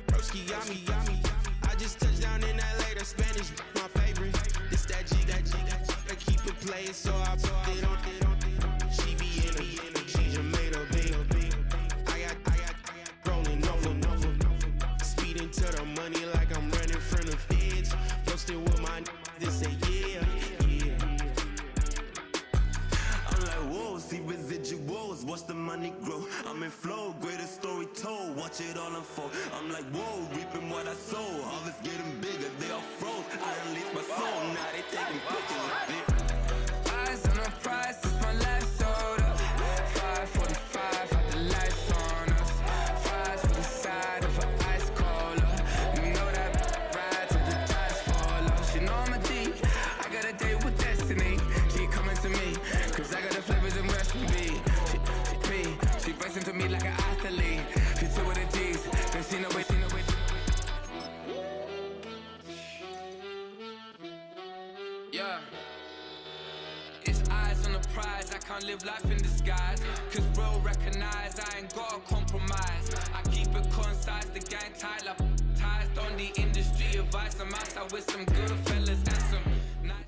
Broski got me. I just touched down in LA, the Spanish, my favorite. This that G. I keep it playing, so I put it on. She be in the G, Jamaica, bing. I got rolling over. Speeding to the money like I'm running from the feds. Posted with my this say yeah. I'm like, whoa, see residuals, watch the money grow. I'm in flow, greatest story told, watch it all unfold. I'm like, whoa, reaping what I sow. Harvest getting bigger, they all froze. I unleashed my soul, now they taking pictures of it. Eyes on the prize, this my last soda. 5:45, had the lights on us. Fries for the side of an ice cola. You know that ride till the tires fall off. She know I'm a D, I got a date with destiny. She coming to me, cause I got the flavors and recipe. She racing to me like an athlete. She two with the G's, then she know it. Yeah. It's eyes on the prize, I can't live life in disguise. Cause bro recognize I ain't gotta compromise. I keep it concise, the gang tight like ties. On the industry advice, I'm outside with some good fellas and some nice.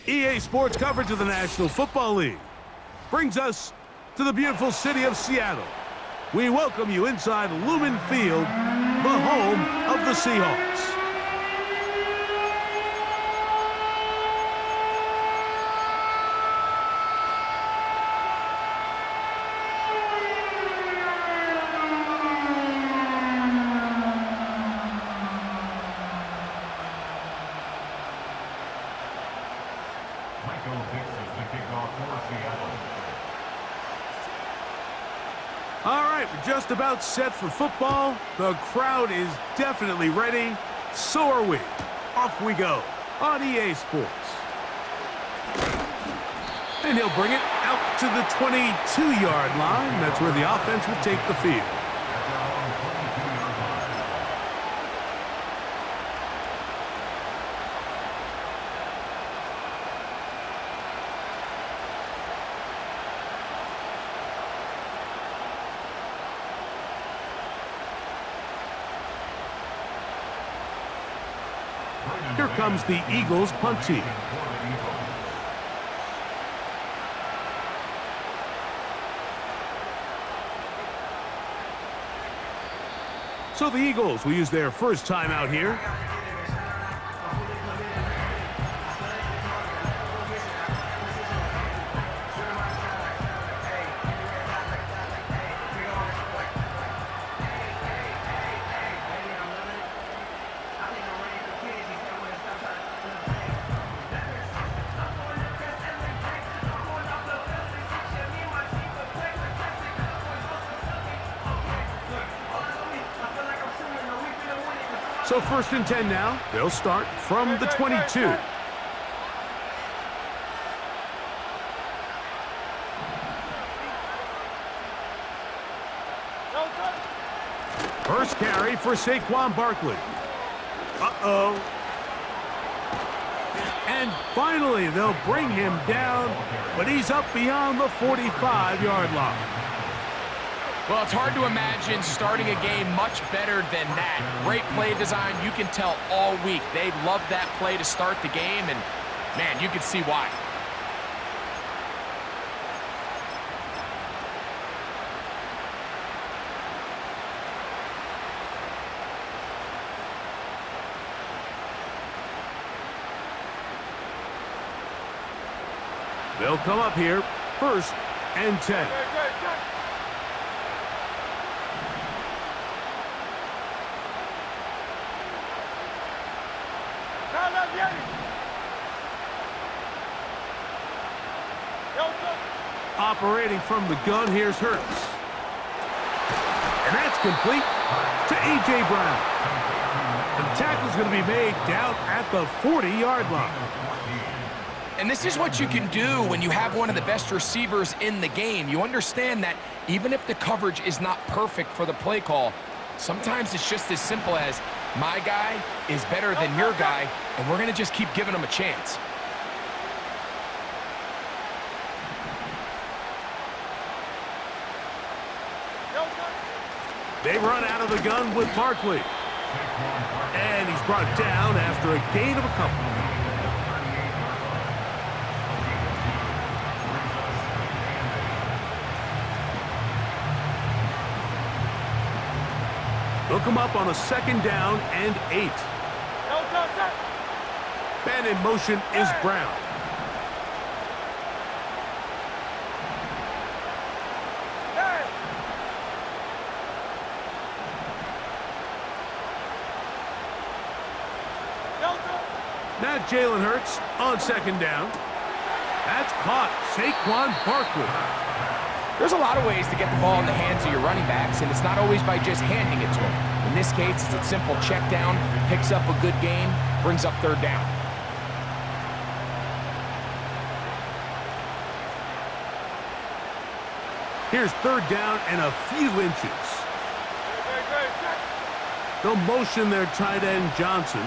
EA Sports coverage of the National Football League brings us to the beautiful city of Seattle. We welcome you inside Lumen Field, the home of the Seahawks. All right, we're just about set for football. The crowd is definitely ready. So are we. Off we go on EA Sports. And he'll bring it out to the 22-yard line. That's where the offense will take the field. Here comes the Eagles punt team. So the Eagles will use their first time out here. So 1st and 10 now. They'll start from the 22. First carry for Saquon Barkley. Uh-oh. And finally, they'll bring him down, but he's up beyond the 45-yard line. Well, it's hard to imagine starting a game much better than that. Great play design. You can tell all week they love that play to start the game, and, man, you can see why. They'll come up here, 1st and 10. Operating from the gun, here's Hurts. And that's complete to A.J. Brown. The tackle's going to be made down at the 40-yard line. And this is what you can do when you have one of the best receivers in the game. You understand that even if the coverage is not perfect for the play call, sometimes it's just as simple as my guy is better than your guy, and we're going to just keep giving him a chance. They run out of the gun with Barkley. And he's brought down after a gain of a couple. They'll come up on a 2nd down and 8. Man in motion is Brown. Now Jalen Hurts on 2nd down. That's caught. Saquon Barkley. There's a lot of ways to get the ball in the hands of your running backs, and it's not always by just handing it to them. In this case, it's a simple check down, picks up a good gain, brings up 3rd down. Here's 3rd down and a few inches. They'll motion their tight end Johnson.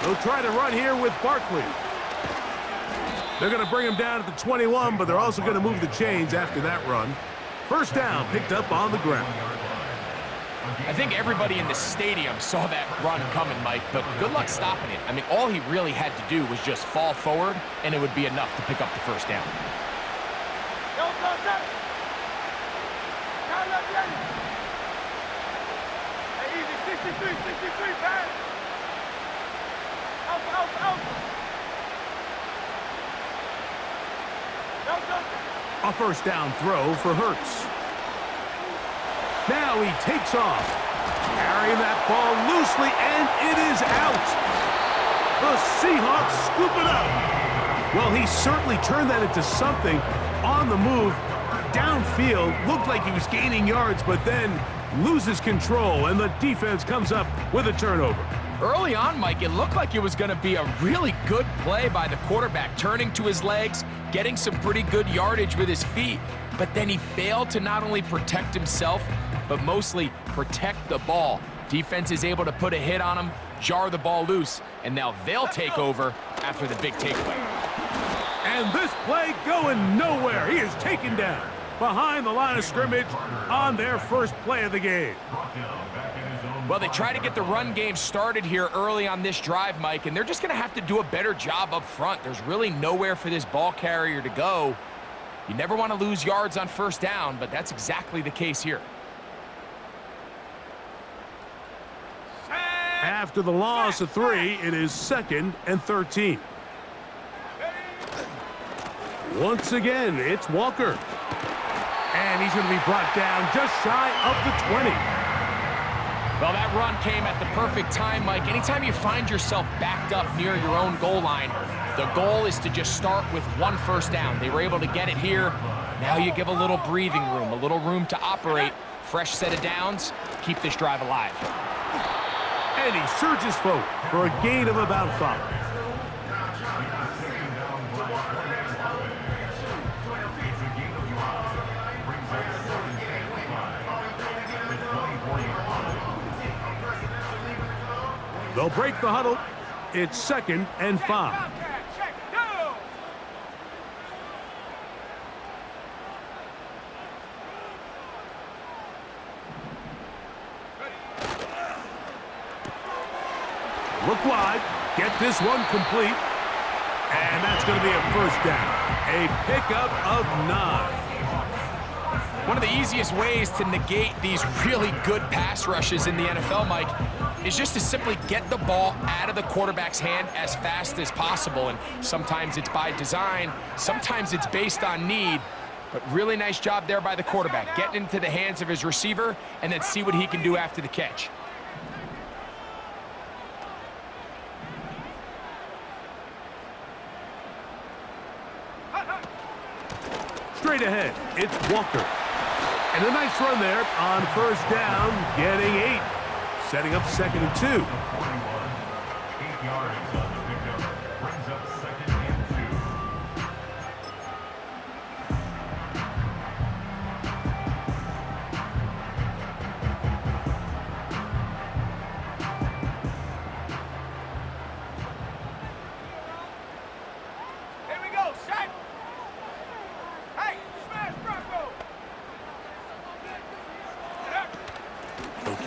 They'll try to run here with Barkley. They're going to bring him down at the 21, but they're also going to move the chains after that run. 1st down picked up on the ground. I think everybody in the stadium saw that run coming, Mike, but good luck stopping it. I mean, all he really had to do was just fall forward, and it would be enough to pick up the 1st down. A 1st down throw for Hurts. Now he takes off, carrying that ball loosely, and it is out. The Seahawks scoop it up. Well, he certainly turned that into something on the move. Downfield, looked like he was gaining yards, but then loses control, and the defense comes up with a turnover. Early on, Mike, it looked like it was going to be a really good play by the quarterback, turning to his legs, getting some pretty good yardage with his feet, but then he failed to not only protect himself, but mostly protect the ball. Defense is able to put a hit on him, jar the ball loose, and now they'll take over after the big takeaway. And this play going nowhere. He is taken down behind the line of scrimmage on their first play of the game. Well, they try to get the run game started here early on this drive, Mike, and they're just going to have to do a better job up front. There's really nowhere for this ball carrier to go. You never want to lose yards on 1st down, but that's exactly the case here. After the loss of 3, it is 2nd and 13. Once again, it's Walker. And he's going to be brought down just shy of the 20. Well, that run came at the perfect time, Mike. Anytime you find yourself backed up near your own goal line, the goal is to just start with 1 1st down. They were able to get it here. Now you give a little breathing room, a little room to operate. Fresh set of downs, keep this drive alive. And he surges forward for a gain of about 5. They'll break the huddle. It's 2nd and 5. Look wide. Get this one complete. And that's going to be a 1st down. A pickup of 9. One of the easiest ways to negate these really good pass rushes in the NFL, Mike, is just to simply get the ball out of the quarterback's hand as fast as possible. And sometimes it's by design, sometimes it's based on need, but really nice job there by the quarterback, getting into the hands of his receiver and then see what he can do after the catch. Straight ahead, it's Walker. And a nice run there on 1st down, getting 8. Setting up 2nd and 2. 8 yards on the pickup. Brings up 2nd and 2.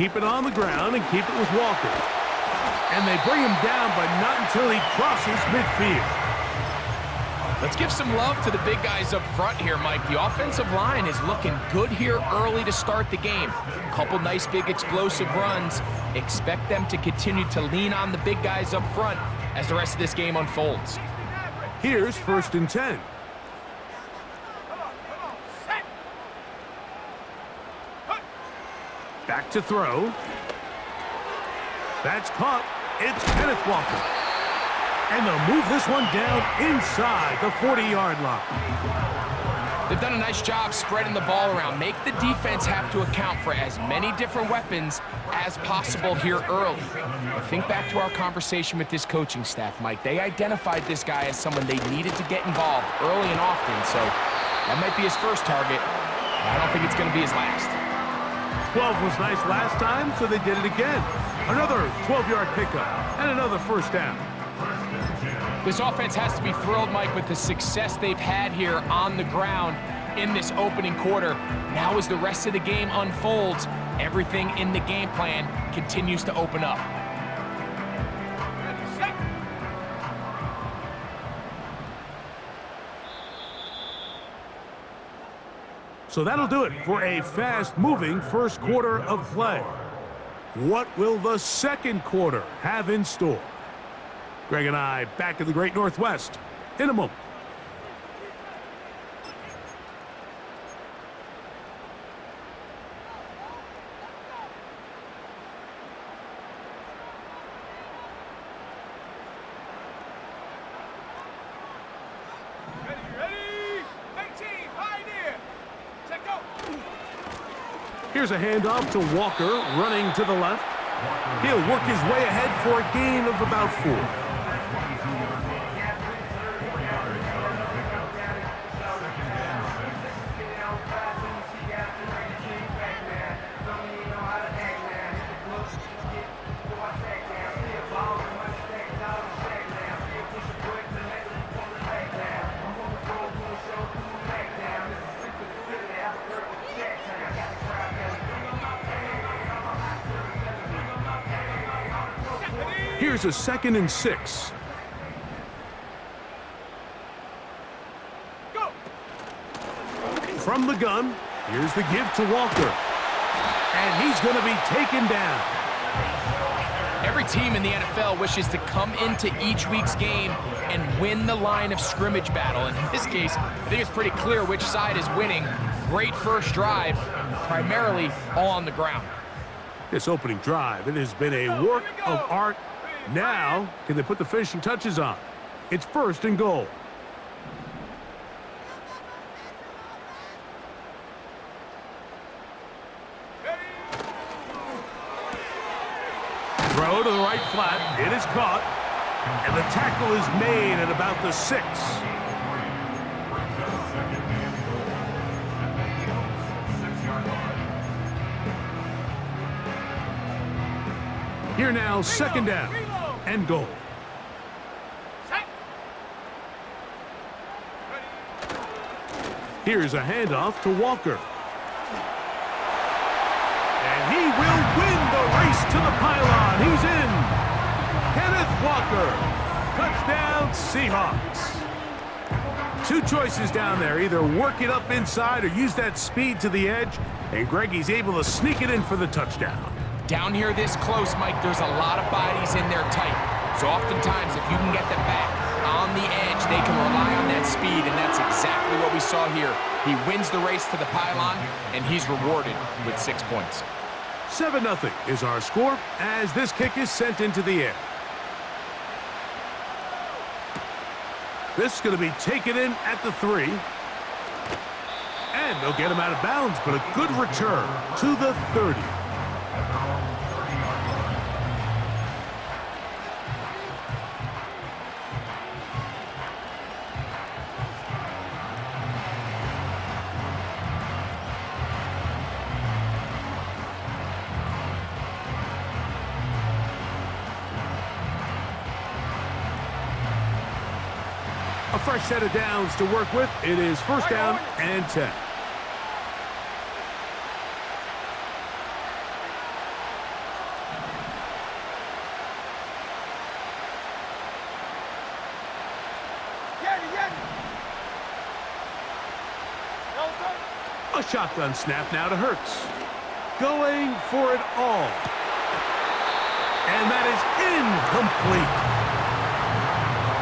keep it on the ground and keep it with Walker. And they bring him down, but not until he crosses midfield. Let's give some love to the big guys up front here, Mike. The offensive line is looking good here early to start the game. Couple nice big explosive runs. Expect them to continue to lean on the big guys up front as the rest of this game unfolds. Here's 1st and 10. Back to throw. That's caught. It's Kenneth Walker. And they'll move this one down inside the 40-yard line. They've done a nice job spreading the ball around. Make the defense have to account for as many different weapons as possible here early. But think back to our conversation with this coaching staff, Mike. They identified this guy as someone they needed to get involved early and often, so that might be his first target. I don't think it's going to be his last. 12 was nice last time, so they did it again. Another 12-yard pickup and another first down. This offense has to be thrilled, Mike, with the success they've had here on the ground in this opening quarter. Now as the rest of the game unfolds, everything in the game plan continues to open up. So that'll do it for a fast-moving first quarter of play. What will the second quarter have in store? Greg and I back in the Great Northwest in a moment. Here's a handoff to Walker, running to the left. He'll work his way ahead for a gain of about 4. Here's a 2nd and 6. From the gun, here's the give to Walker. And he's going to be taken down. Every team in the NFL wishes to come into each week's game and win the line of scrimmage battle. And in this case, I think it's pretty clear which side is winning. Great first drive, primarily all on the ground. This opening drive, it has been a work of art. Now, can they put the finishing touches on? It's 1st and goal. Throw to the right flat. It is caught. And the tackle is made at about the 6. Here now, 2nd down and goal. Here's a handoff to Walker. And he will win the race to the pylon. He's in. Kenneth Walker. Touchdown, Seahawks. 2 choices down there. Either work it up inside or use that speed to the edge. And Greggy's able to sneak it in for the touchdown. Down here this close, Mike, there's a lot of bodies in there tight. So oftentimes, if you can get them back on the edge, they can rely on that speed, and that's exactly what we saw here. He wins the race to the pylon, and he's rewarded with 6 points. 7-0 is our score as this kick is sent into the air. This is going to be taken in at the 3. And they'll get him out of bounds, but a good return to the 30. A fresh set of downs to work with. It is 1st down and 10. A shotgun snap now to Hurts. Going for it all. And that is incomplete.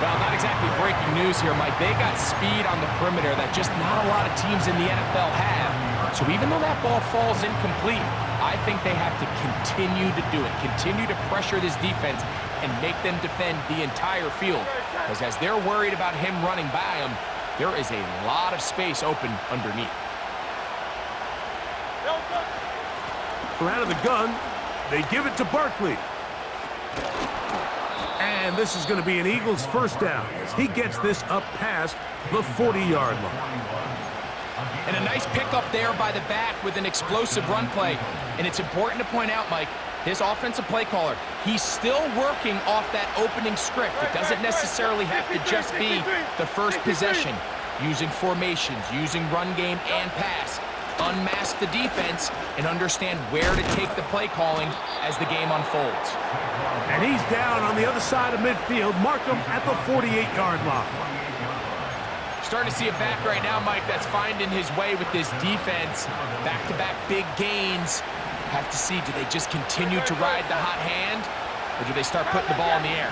Well, not exactly breaking news here, Mike. They got speed on the perimeter that just not a lot of teams in the NFL have. So even though that ball falls incomplete, I think they have to continue to do it, continue to pressure this defense and make them defend the entire field. Because as they're worried about him running by them, there is a lot of space open underneath. From out of the gun, they give it to Barkley. And this is going to be an Eagles first down as he gets this up past the 40-yard line. And a nice pickup there by the back with an explosive run play. And it's important to point out, Mike, this offensive play caller, he's still working off that opening script. It doesn't necessarily have to just be the first possession. Using formations, using run game and pass. Unmask the defense and understand where to take the play calling as the game unfolds. And he's down on the other side of midfield. Mark him at the 48-yard line. Starting to see a back right now, Mike, that's finding his way with this defense. Back-to-back big gains. Have to see, do they just continue to ride the hot hand, or do they start putting the ball in the air?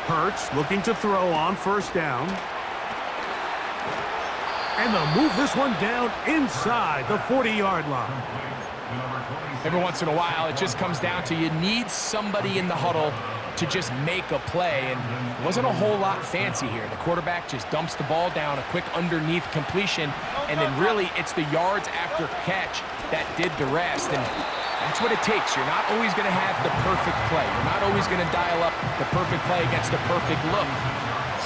Hurts looking to throw on first down. And they'll move this one down inside the 40-yard line. Every once in a while, it just comes down to you need somebody in the huddle to just make a play, and it wasn't a whole lot fancy here. The quarterback just dumps the ball down, a quick underneath completion, and then really it's the yards after catch that did the rest, and that's what it takes. You're not always going to have the perfect play. You're not always going to dial up the perfect play against the perfect look.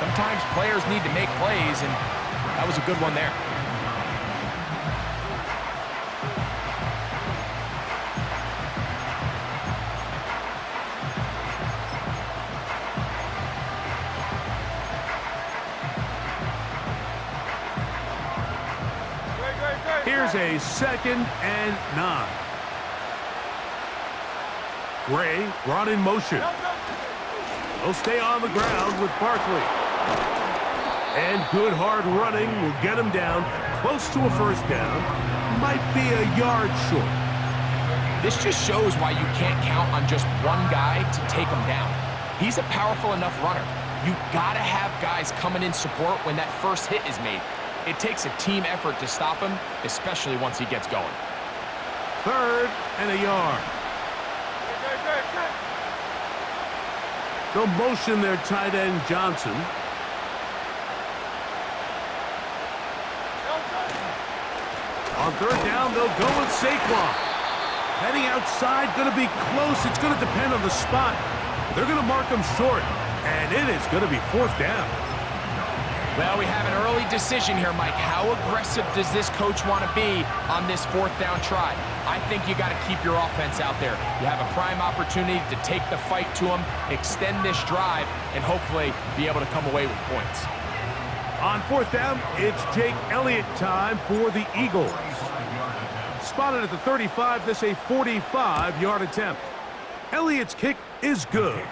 Sometimes players need to make plays, and that was a good one there. Here's a 2nd and 9. Gray brought in motion. They'll stay on the ground with Barkley. And good hard running will get him down close to a first down. Might be a yard short. This just shows why you can't count on just one guy to take him down. He's a powerful enough runner. You gotta have guys coming in support when that first hit is made. It takes a team effort to stop him, especially once he gets going. 3rd and a yard. They'll motion their tight end Johnson. On 3rd down, they'll go with Saquon. Heading outside, going to be close. It's going to depend on the spot. They're going to mark him short, and it is going to be 4th down. Well, we have an early decision here, Mike. How aggressive does this coach want to be on this 4th down try? I think you got to keep your offense out there. You have a prime opportunity to take the fight to them, extend this drive, and hopefully be able to come away with points. On 4th down, it's Jake Elliott time for the Eagles. Spotted at the 35, this a 45-yard attempt. Elliott's kick is good.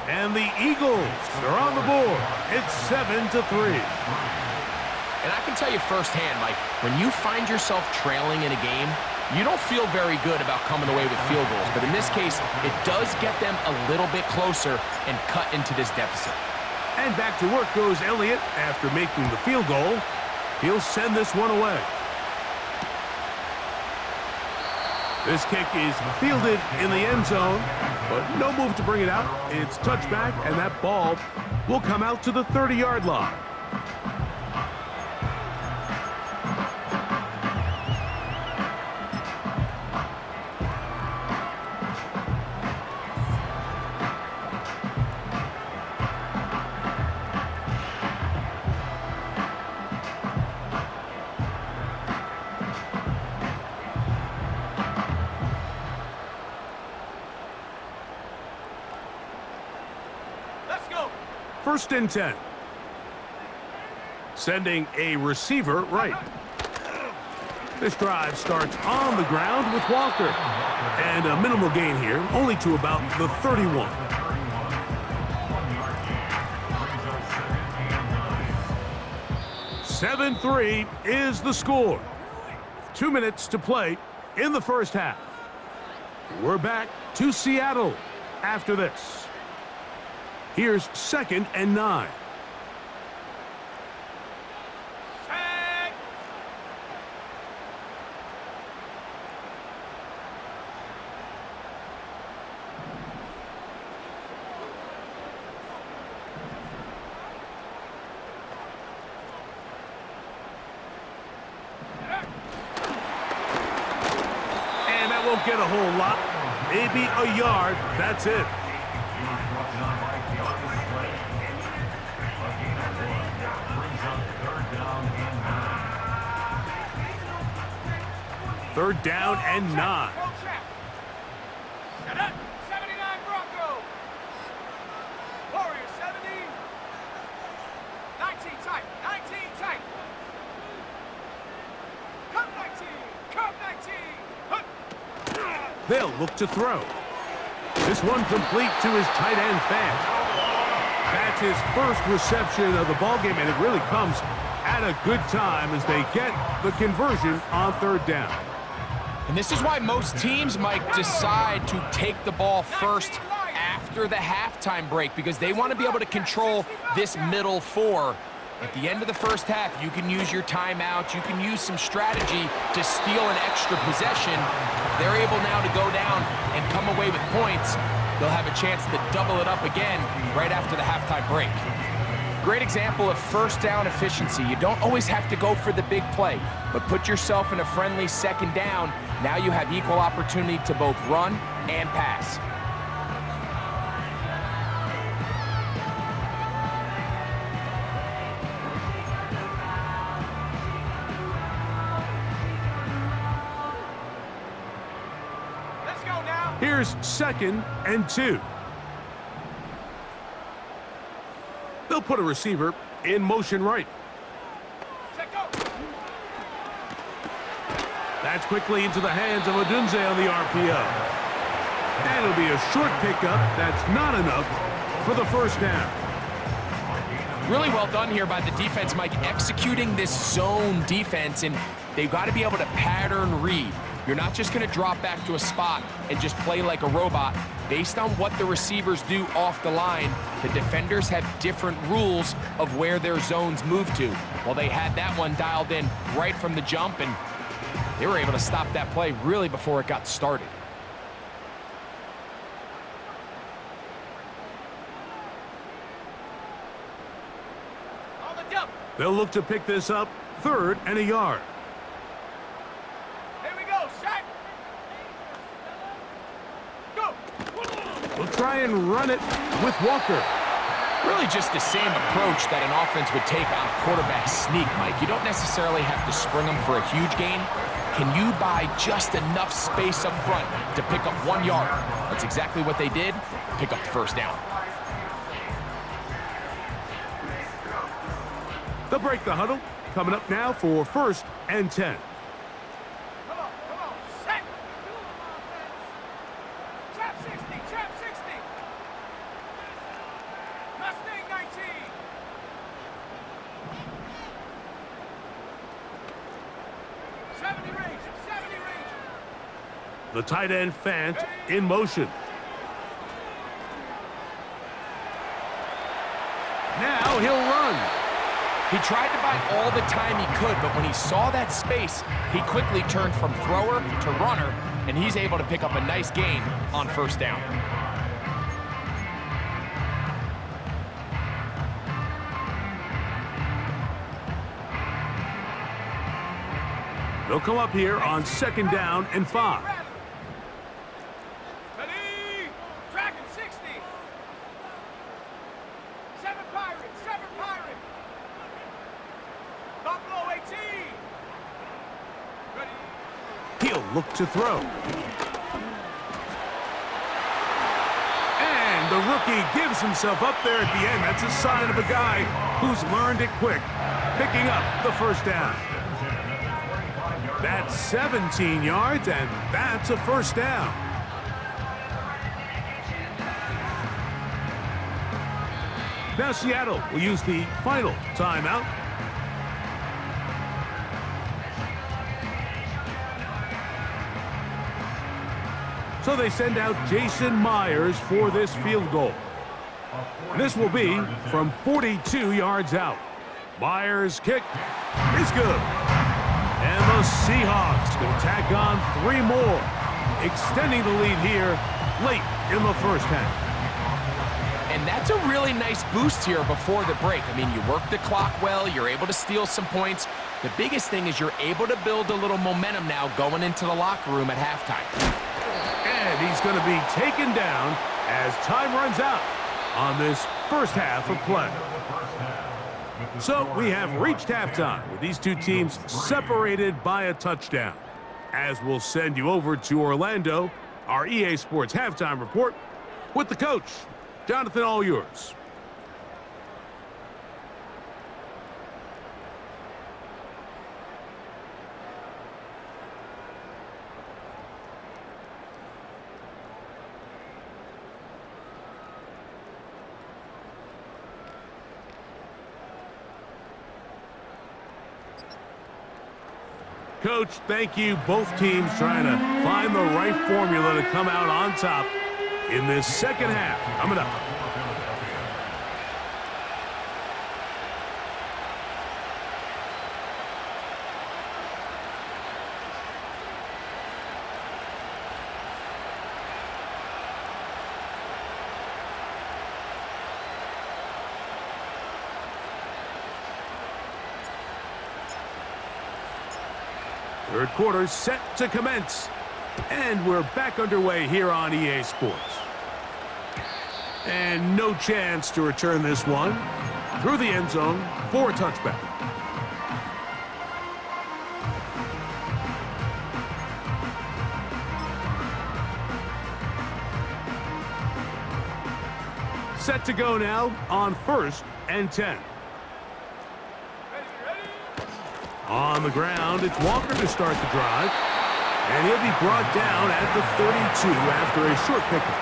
And the Eagles are on the board. It's 7-3. And I can tell you firsthand, Mike, when you find yourself trailing in a game, you don't feel very good about coming away with field goals. But in this case, it does get them a little bit closer and cut into this deficit. And back to work goes Elliott after making the field goal. He'll send this one away. This kick is fielded in the end zone, but no move to bring it out. It's touchback, and that ball will come out to the 30-yard line. First and 10. Sending a receiver right. This drive starts on the ground with Walker. And a minimal gain here, only to about the 31. 7-3 is the score. 2 minutes to play in the first half. We're back to Seattle after this. Here's 2nd and 9. Won't get a whole lot. Maybe a yard. That's it. Third down and 9. Set up. 79 Bronco. Warriors 70. 19 tight. 19 tight. Come 19. Come 19. They'll look to throw. This one complete to his tight end Fant. That's his first reception of the ballgame, and it really comes at a good time as they get the conversion on third down. And this is why most teams, Mike, decide to take the ball first after the halftime break, because they want to be able to control this middle four. At the end of the first half, you can use your timeout. You can use some strategy to steal an extra possession. If they're able now to go down and come away with points, they'll have a chance to double it up again right after the halftime break. Great example of first down efficiency. You don't always have to go for the big play, but put yourself in a friendly second down. Now you have equal opportunity to both run and pass. Here's 2nd and 2. They'll put a receiver in motion right. That's quickly into the hands of Odunze on the RPO. And it'll be a short pickup. That's not enough for the first down. Really well done here by the defense, Mike, executing this zone defense, and they've got to be able to pattern read. You're not just going to drop back to a spot and just play like a robot. Based on what the receivers do off the line, the defenders have different rules of where their zones move to. Well, they had that one dialed in right from the jump, and they were able to stop that play really before it got started. They'll look to pick this up 3rd and a yard. We'll try and run it with Walker. Really just the same approach that an offense would take on a quarterback sneak, Mike. You don't necessarily have to spring them for a huge gain. Can you buy just enough space up front to pick up 1 yard? That's exactly what they did. Pick up the first down. They'll break the huddle. Coming up now for 1st and 10. The tight end Fant in motion. Now he'll run. He tried to buy all the time he could, but when he saw that space, he quickly turned from thrower to runner, and he's able to pick up a nice gain on first down. They'll come up here on 2nd down and 5. Ready? Dragon 60. 7 Pirate. 7 Pirate. Buffalo 18. Ready? He'll look to throw. And the rookie gives himself up there at the end. That's a sign of a guy who's learned it quick, picking up the first down. That's 17 yards, and that's a first down. Now Seattle will use the final timeout. So they send out Jason Myers for this field goal. And this will be from 42 yards out. Myers' kick is good. And the Seahawks can tack on 3 more, extending the lead here late in the first half. And that's a really nice boost here before the break. I mean, you work the clock well, you're able to steal some points. The biggest thing is you're able to build a little momentum now going into the locker room at halftime. And he's going to be taken down as time runs out on this first half of play. So we have reached halftime with these two teams separated by a touchdown. As we'll send you over to Orlando, our EA Sports halftime report with the coach. Jonathan, all yours. Coach, thank you. Both teams trying to find the right formula to come out on top in this second half. Coming up. Third quarter set to commence. And we're back underway here on EA Sports. And no chance to return this one through the end zone for a touchback. Set to go now on 1st and 10. On the ground, it's Walker to start the drive. And he'll be brought down at the 32 after a short pickup.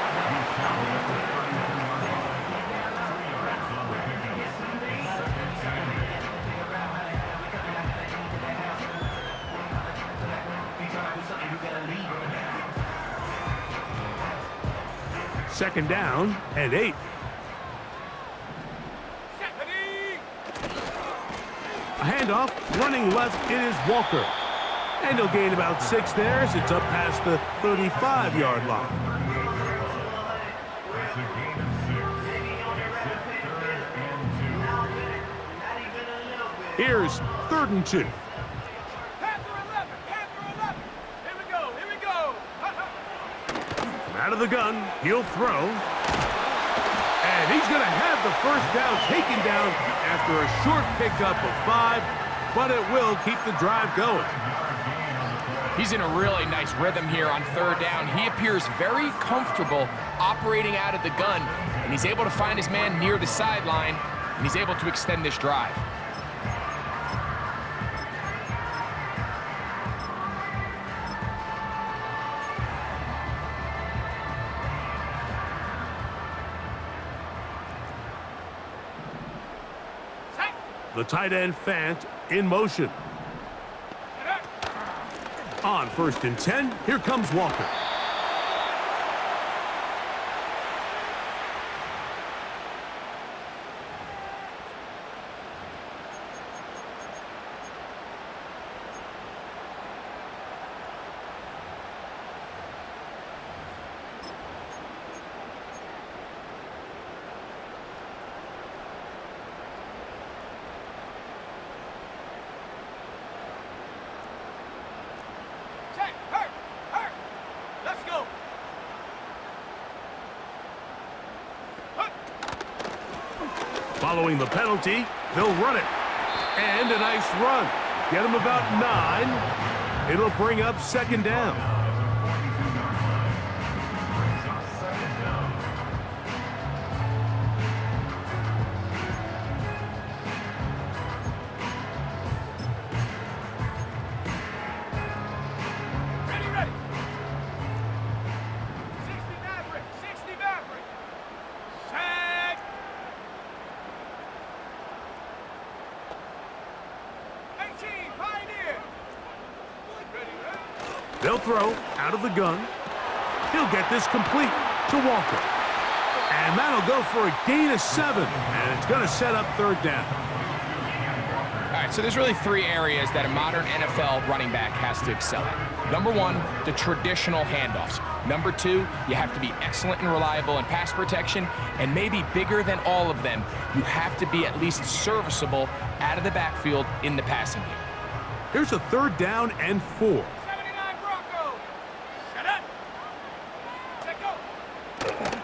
Second down and 8. A handoff, running left, it is Walker. And he'll gain about 6 there as it's up past the 35-yard line. It's a gain of 6. Here's 3rd and 2. Panther 11, Panther 11. Here we go, here we go. From out of the gun, he'll throw. And he's going to have the first down taken down after a short pickup of 5, but it will keep the drive going. He's in a really nice rhythm here on 3rd down. He appears very comfortable operating out of the gun, and he's able to find his man near the sideline, and he's able to extend this drive. The tight end, Fant, in motion. On 1st and 10, here comes Walker. Following the penalty, they'll run it. And a nice run. Get him about 9. It'll bring up 2nd down. Ready. 60 Maverick. Set. They'll throw out of the gun. He'll get this complete to Walker. And that'll go for a gain of 7. And it's going to set up third down. All right, so there's really 3 areas that a modern NFL running back has to excel at. Number 1, the traditional handoffs. Number 2, you have to be excellent and reliable in pass protection. And maybe bigger than all of them, you have to be at least serviceable out of the backfield in the passing game. Here's a third down and 4. 79 Broncos. Shut up. Let go.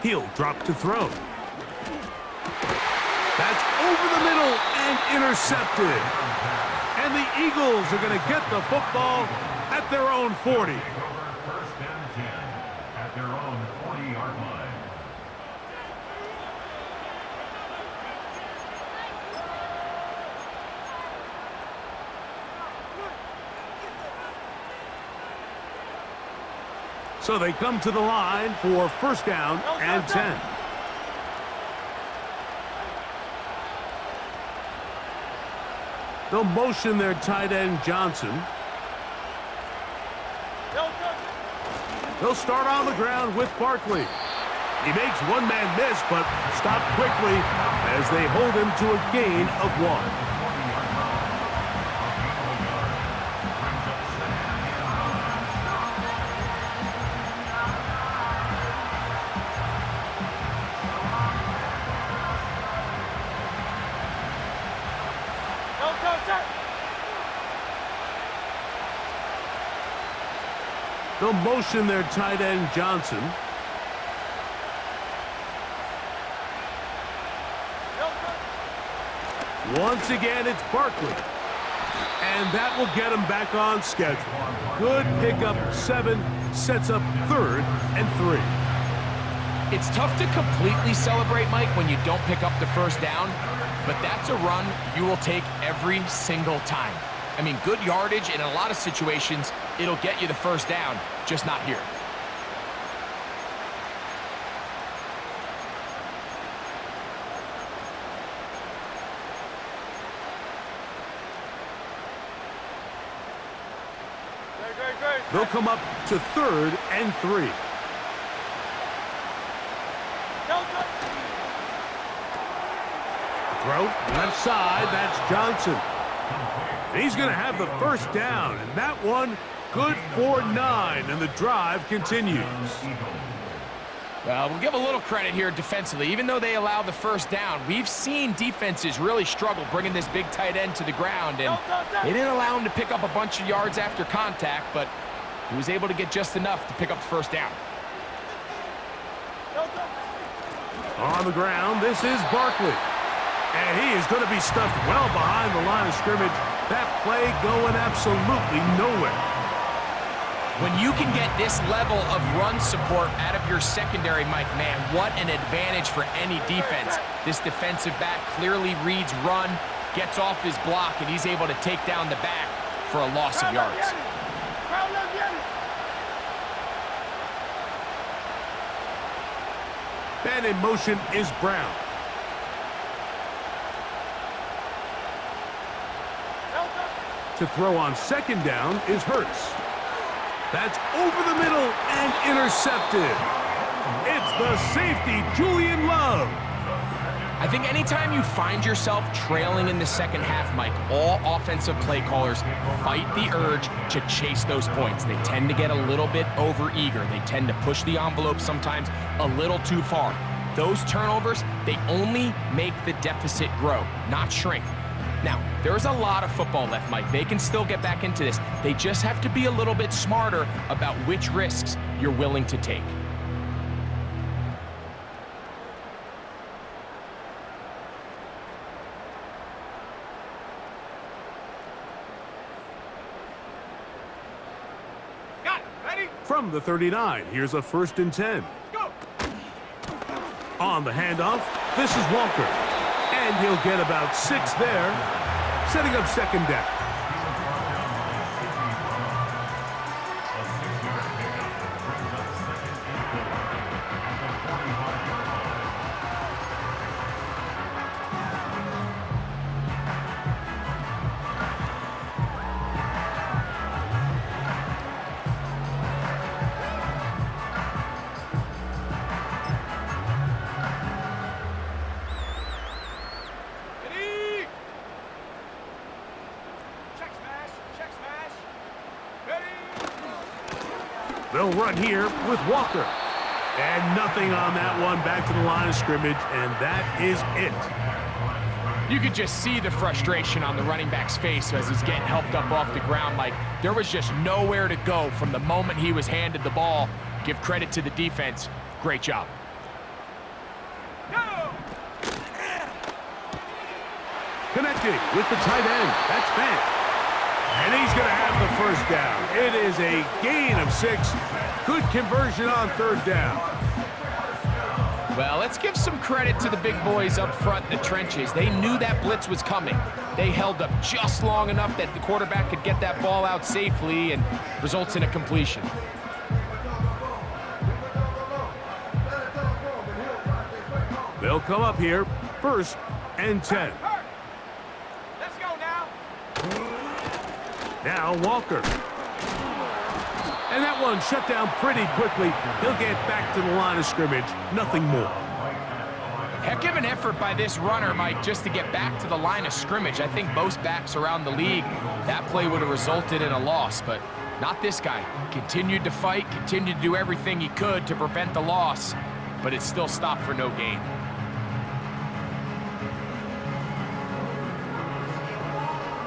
He'll drop to throw. That's over the middle and intercepted. And the Eagles are going to get the football at their own 40. First and 10 at their own 40-yard line. So they come to the line for first down and 10. They'll motion their tight end, Johnson. They'll start on the ground with Barkley. He makes one man miss, but stopped quickly as they hold him to a gain of 1. They'll motion their tight end, Johnson. Once again, it's Barkley. And that will get him back on schedule. Good pickup of 7, sets up third and 3. It's tough to completely celebrate, Mike, when you don't pick up the first down, but that's a run you will take every single time. I mean, good yardage, and in a lot of situations, it'll get you the first down, just not here. They'll come up to third and 3. Throw, left side, that's Johnson. He's going to have the first down, and that one good for 9, and the drive continues. Well, we'll give a little credit here defensively. Even though they allowed the first down, we've seen defenses really struggle bringing this big tight end to the ground, and they didn't allow him to pick up a bunch of yards after contact, but he was able to get just enough to pick up the first down. On the ground, this is Barkley. And he is going to be stuffed well behind the line of scrimmage. That play going absolutely nowhere. When you can get this level of run support out of your secondary, Mike, man, what an advantage for any defense. This defensive back clearly reads run, gets off his block, and he's able to take down the back for a loss of yards. And in motion is Brown. To throw on second down is Hurts. That's over the middle and intercepted. It's the safety, Julian Love. I think anytime you find yourself trailing in the second half, Mike, all offensive play callers fight the urge to chase those points. They tend to get a little bit overeager. They tend to push the envelope sometimes a little too far. Those turnovers, they only make the deficit grow, not shrink. Now, there's a lot of football left, Mike. They can still get back into this. They just have to be a little bit smarter about which risks you're willing to take. Got it. Ready? From the 39, here's a first and 10. Go. On the handoff, this is Walker. And he'll get about 6 there, setting up second down. They'll run here with Walker. And nothing on that one, back to the line of scrimmage, and that is it. You could just see the frustration on the running back's face as he's getting helped up off the ground. Like, there was just nowhere to go from the moment he was handed the ball. Give credit to the defense. Great job. Connecting with the tight end. That's Fant. And he's going to have the first down. It is a gain of 6. Good conversion on third down. Well, let's give some credit to the big boys up front in the trenches. They knew that blitz was coming. They held up just long enough that the quarterback could get that ball out safely and results in a completion. They'll come up here, 1st and 10. Let's go now. Now Walker. And that one shut down pretty quickly. He'll get back to the line of scrimmage. Nothing more. Heck of an effort by this runner, Mike, just to get back to the line of scrimmage. I think most backs around the league, that play would have resulted in a loss, but not this guy. Continued to fight, continued to do everything he could to prevent the loss, but it still stopped for no gain.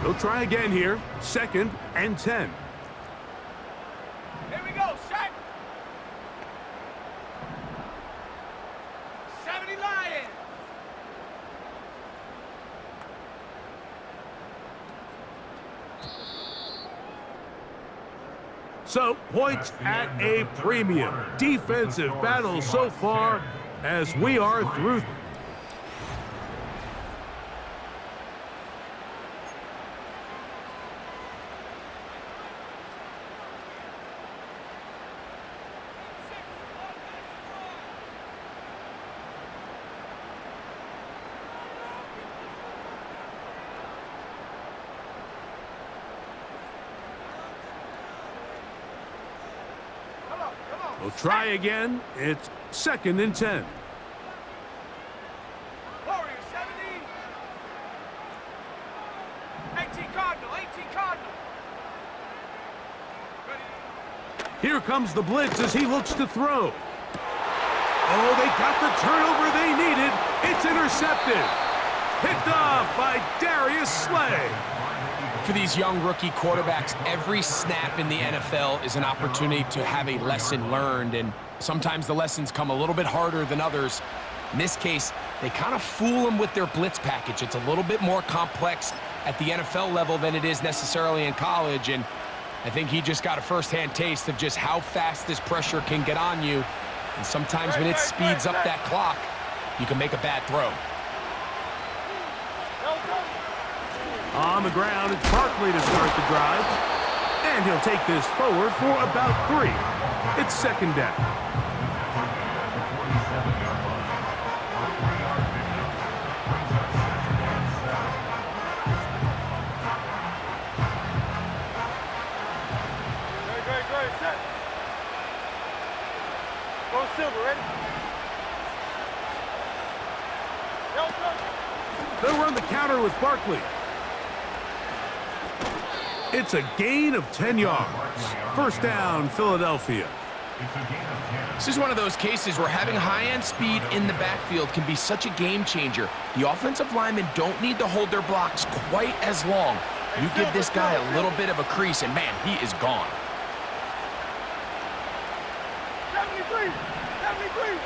They'll try again here, 2nd and 10. Here we go, set. 70 Lions. So, points at a premium. Defensive battle so far as we are through. We'll try again. It's 2nd and 10. Warrior 70. 18 Cardinal, 18 Cardinal. Ready? Here comes the blitz as he looks to throw. Oh, they got the turnover they needed. It's intercepted. Picked off by Darius Slay. For these young rookie quarterbacks, every snap in the NFL is an opportunity to have a lesson learned, and sometimes the lessons come a little bit harder than others. In this case, they kind of fool them with their blitz package. It's a little bit more complex at the NFL level than it is necessarily in college, and I think he just got a first-hand taste of just how fast this pressure can get on you, and sometimes when it speeds up that clock, you can make a bad throw. On the ground, it's Barkley to start the drive. And he'll take this forward for about 3. It's 2nd down. Great, set. Go Silver, ready? They'll run the counter with Barkley. It's a gain of 10 yards. 1st down, Philadelphia. This is one of those cases where having high-end speed in the backfield can be such a game changer. The offensive linemen don't need to hold their blocks quite as long. You give this guy a little bit of a crease, and man, he is gone. 73, 73.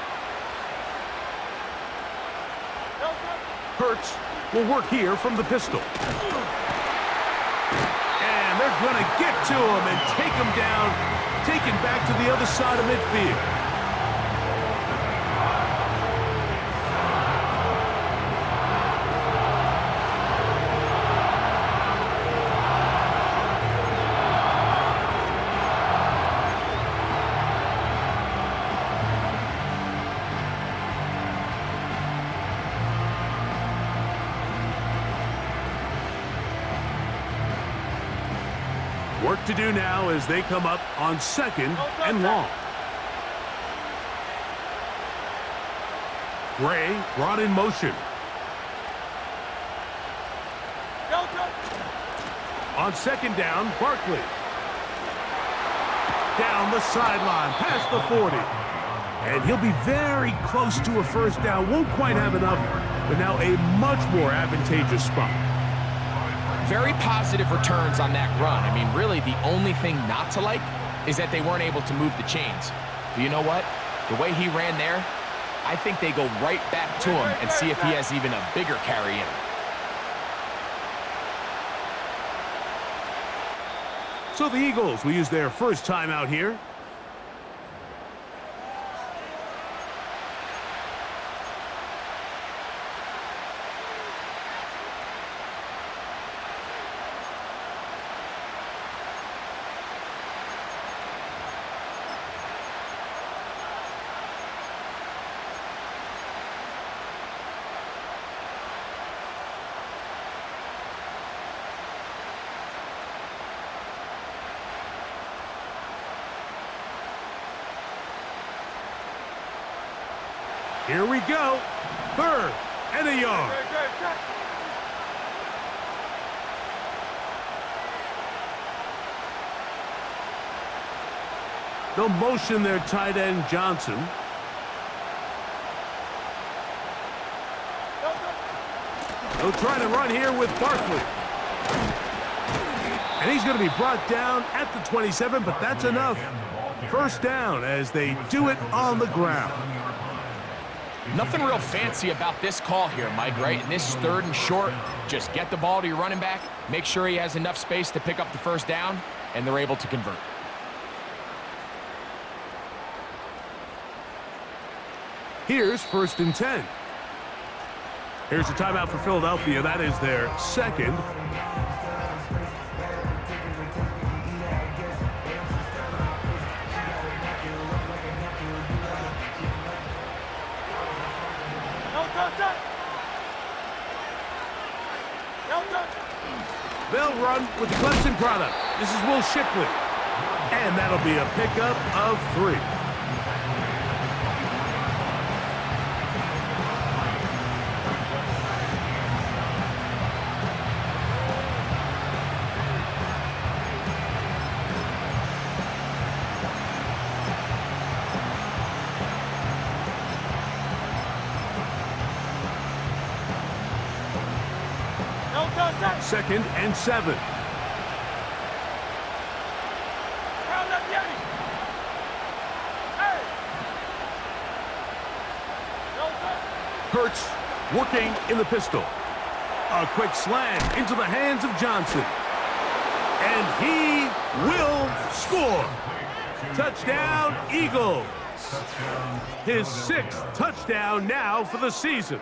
Hurts will work here from the pistol. And they're going to get to him and take him down, taken back to the other side of midfield. Work to do now as they come up on 2nd and long. Gray brought in motion. On 2nd down, Barkley. down the sideline, past the 40. And he'll be very close to a first down. Won't quite have enough, but now a much more advantageous spot. Very positive returns on that run. I mean, really, the only thing not to like is that they weren't able to move the chains. But you know what? The way he ran there, I think they go right back to him and see if he has even a bigger carry in him. So the Eagles will use their first time out here. Here we go. 3rd and a yard. They'll motion their tight end, Johnson. They'll try to run here with Barkley. And he's going to be brought down at the 27, but that's enough. First down as they do it on the ground. Nothing real fancy about this call here, Mike, right? In this 3rd and short, just get the ball to your running back, make sure he has enough space to pick up the first down, and they're able to convert. Here's 1st and 10. Here's a timeout for Philadelphia. That is their 2nd. They'll run with the Clemson product. This is Will Shipley. And that'll be a pickup of 3. Second and 7. Hurts working in the pistol. A quick slant into the hands of Johnson. And he will score. Touchdown, Eagles. His 6th touchdown now for the season.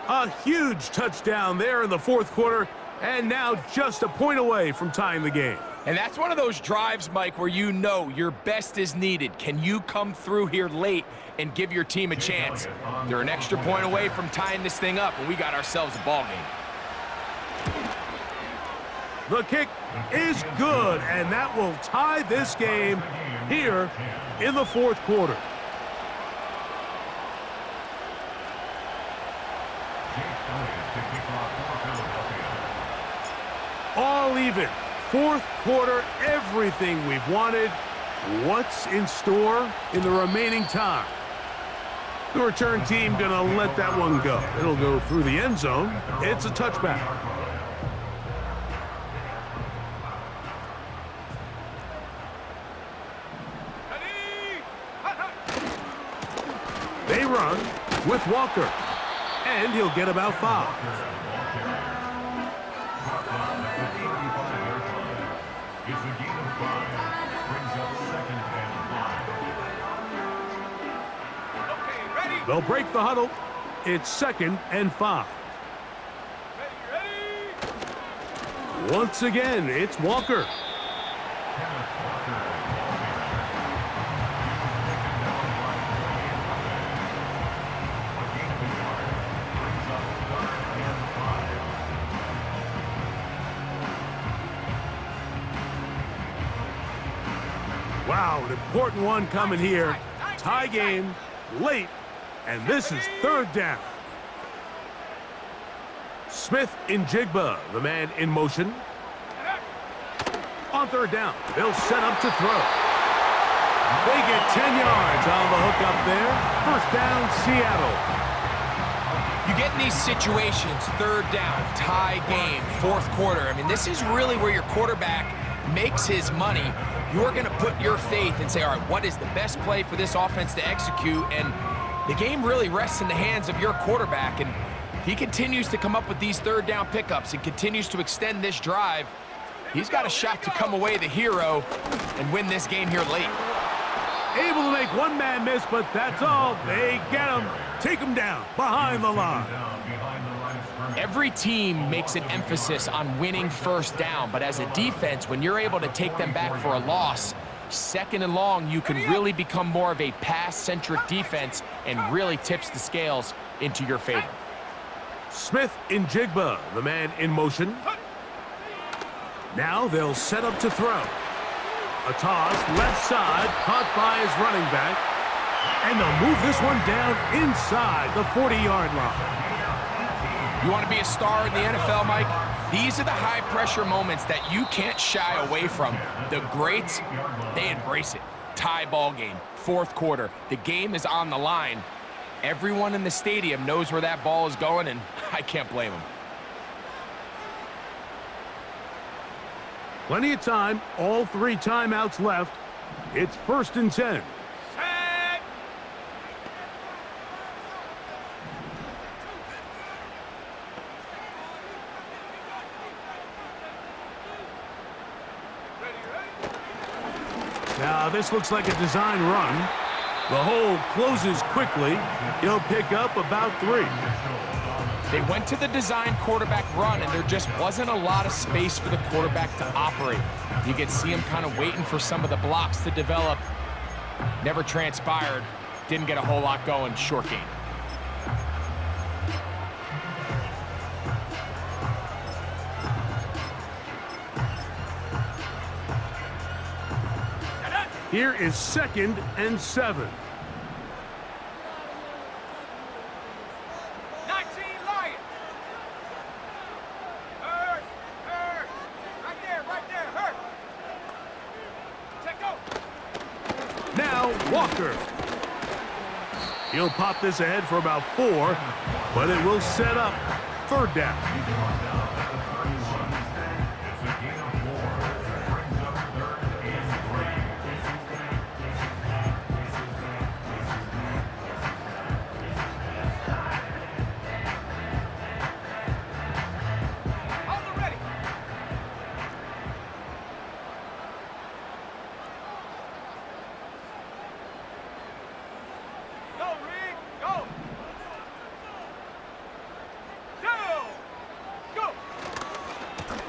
A huge touchdown there in the 4th quarter, and now just a point away from tying the game. And that's one of those drives, Mike, where you know your best is needed. Can you come through here late and give your team a chance? They're an extra point away from tying this thing up, and we got ourselves a ball game. The kick is good, and that will tie this game here in the 4th quarter. All even. 4th quarter, everything we've wanted. What's in store in the remaining time? The return team gonna let that one go. It'll go through the end zone. It's a touchback. They run with Walker, and he'll get about 5. It's a gain of 5. Brings up 2nd and 5. Okay, ready? They'll break the huddle. It's 2nd and 5. Ready? Once again, it's Walker. Wow, an important one coming here. Tie game, late, and this is 3rd down. Smith in Jigba, the man in motion. On 3rd down, they'll set up to throw. They get 10 yards on the hook up there. First down, Seattle. You get in these situations, third down, tie game, fourth quarter. I mean, this is really where your quarterback makes his money. You're going to put your faith and say, all right, what is the best play for this offense to execute? And the game really rests in the hands of your quarterback. And if he continues to come up with these third down pickups and continues to extend this drive, he's got a shot to come away the hero and win this game here late. Able to make one man miss, but that's all. They get him. Take him down behind the line. Every team makes an emphasis on winning first down, but as a defense, when you're able to take them back for a loss, second and long, you can really become more of a pass-centric defense and really tips the scales into your favor. Smith in Jigba, the man in motion. Now they'll set up to throw. A toss, left side, caught by his running back. And they'll move this one down inside the 40-yard line. You want to be a star in the NFL, Mike? These are the high-pressure moments that you can't shy away from. The greats, they embrace it. Tie ball game, fourth quarter. The game is on the line. Everyone in the stadium knows where that ball is going, and I can't blame them. Plenty of time, all 3 timeouts left. It's 1st and 10. Set. Now this looks like a design run. The hole closes quickly. He'll pick up about 3. They went to the design quarterback run, and there just wasn't a lot of space for the quarterback to operate. You could see him kind of waiting for some of the blocks to develop. Never transpired. Didn't get a whole lot going. Short game. Here is 2nd and 7. 19 Lions. Hurt. Right there, hurt. Check go. Now Walker. He'll pop this ahead for about 4, but it will set up 3rd down.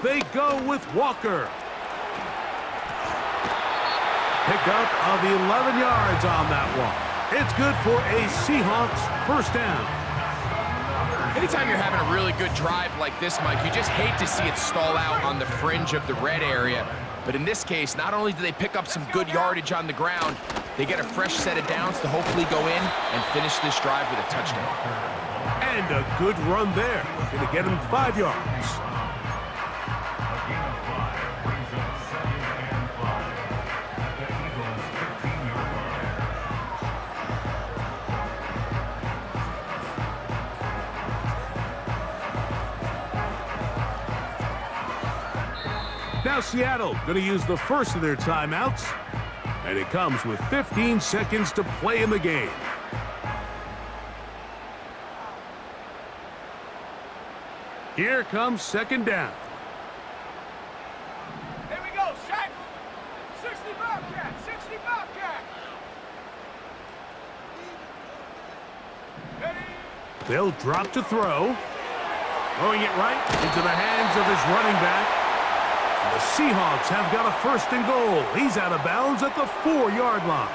They go with Walker. Pickup of 11 yards on that one. It's good for a Seahawks 1st down. Anytime you're having a really good drive like this, Mike, you just hate to see it stall out on the fringe of the red area. But in this case, not only do they pick up some good yardage on the ground, they get a fresh set of downs to hopefully go in and finish this drive with a touchdown. And a good run there. Going to get him 5 yards. Now Seattle going to use the first of their timeouts, and it comes with 15 seconds to play in the game. Here comes 2nd down. Here we go, Shaq. 60 Bobcat, 60 Bobcat. Ready? They'll drop to throw. Throwing it right into the hands of his running back. The Seahawks have got a 1st and goal. He's out of bounds at the 4-yard line.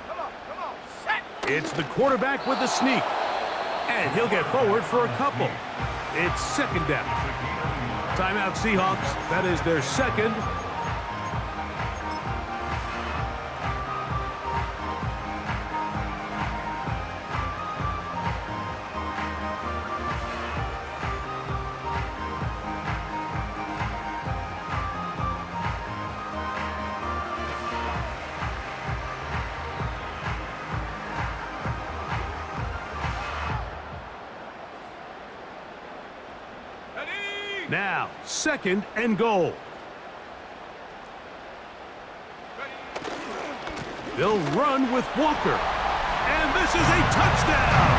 Come on, set. It's the quarterback with the sneak. And he'll get forward for a couple. It's 2nd down. Timeout Seahawks. That is their 2nd Now, 2nd and goal. They'll run with Walker. And this is a touchdown!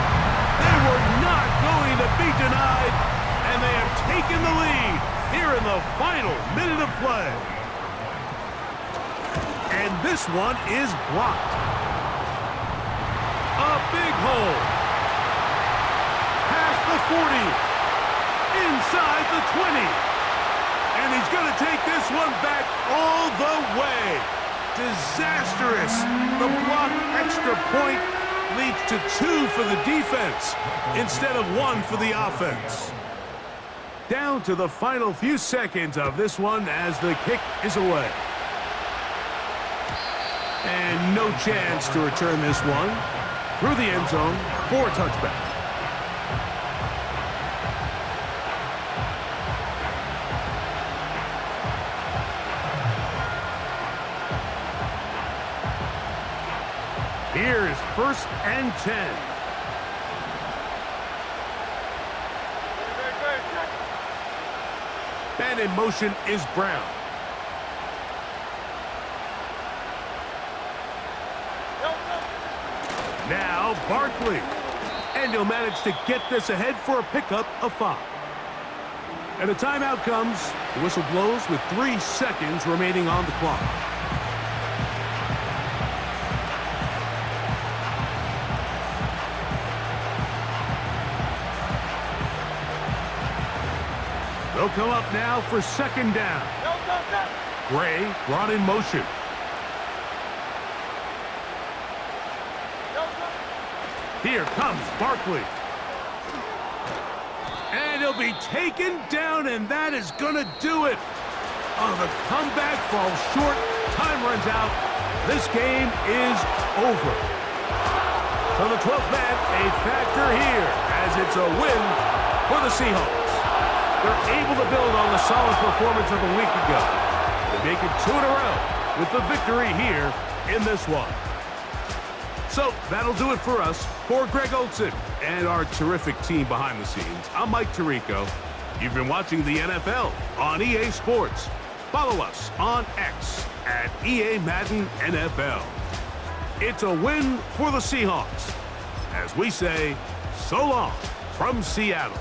They were not going to be denied, and they have taken the lead here in the final minute of play. And this one is blocked. A big hole. Past the 40. Inside the 20. And he's going to take this one back all the way. Disastrous. The blocked extra point leads to 2 for the defense instead of 1 for the offense. Down to the final few seconds of this one as the kick is away. And no chance to return this one through the end zone for a touchback. Here's 1st and 10. And in motion is Brown. Now Barkley. And he'll manage to get this ahead for a pickup of 5. And a timeout comes. The whistle blows with 3 seconds remaining on the clock. They'll come up now for 2nd down. Gray brought in motion. Here comes Barkley. And he'll be taken down, and that is going to do it. Oh, the comeback falls short. Time runs out. This game is over. So the 12th man, a factor here, as it's a win for the Seahawks. They're able to build on the solid performance of a week ago. They make it 2 in a row with the victory here in this one. So that'll do it for us. For Greg Olsen and our terrific team behind the scenes, I'm Mike Tirico. You've been watching the NFL on EA Sports. Follow us on X at EA Madden NFL. It's a win for the Seahawks. As we say, so long from Seattle.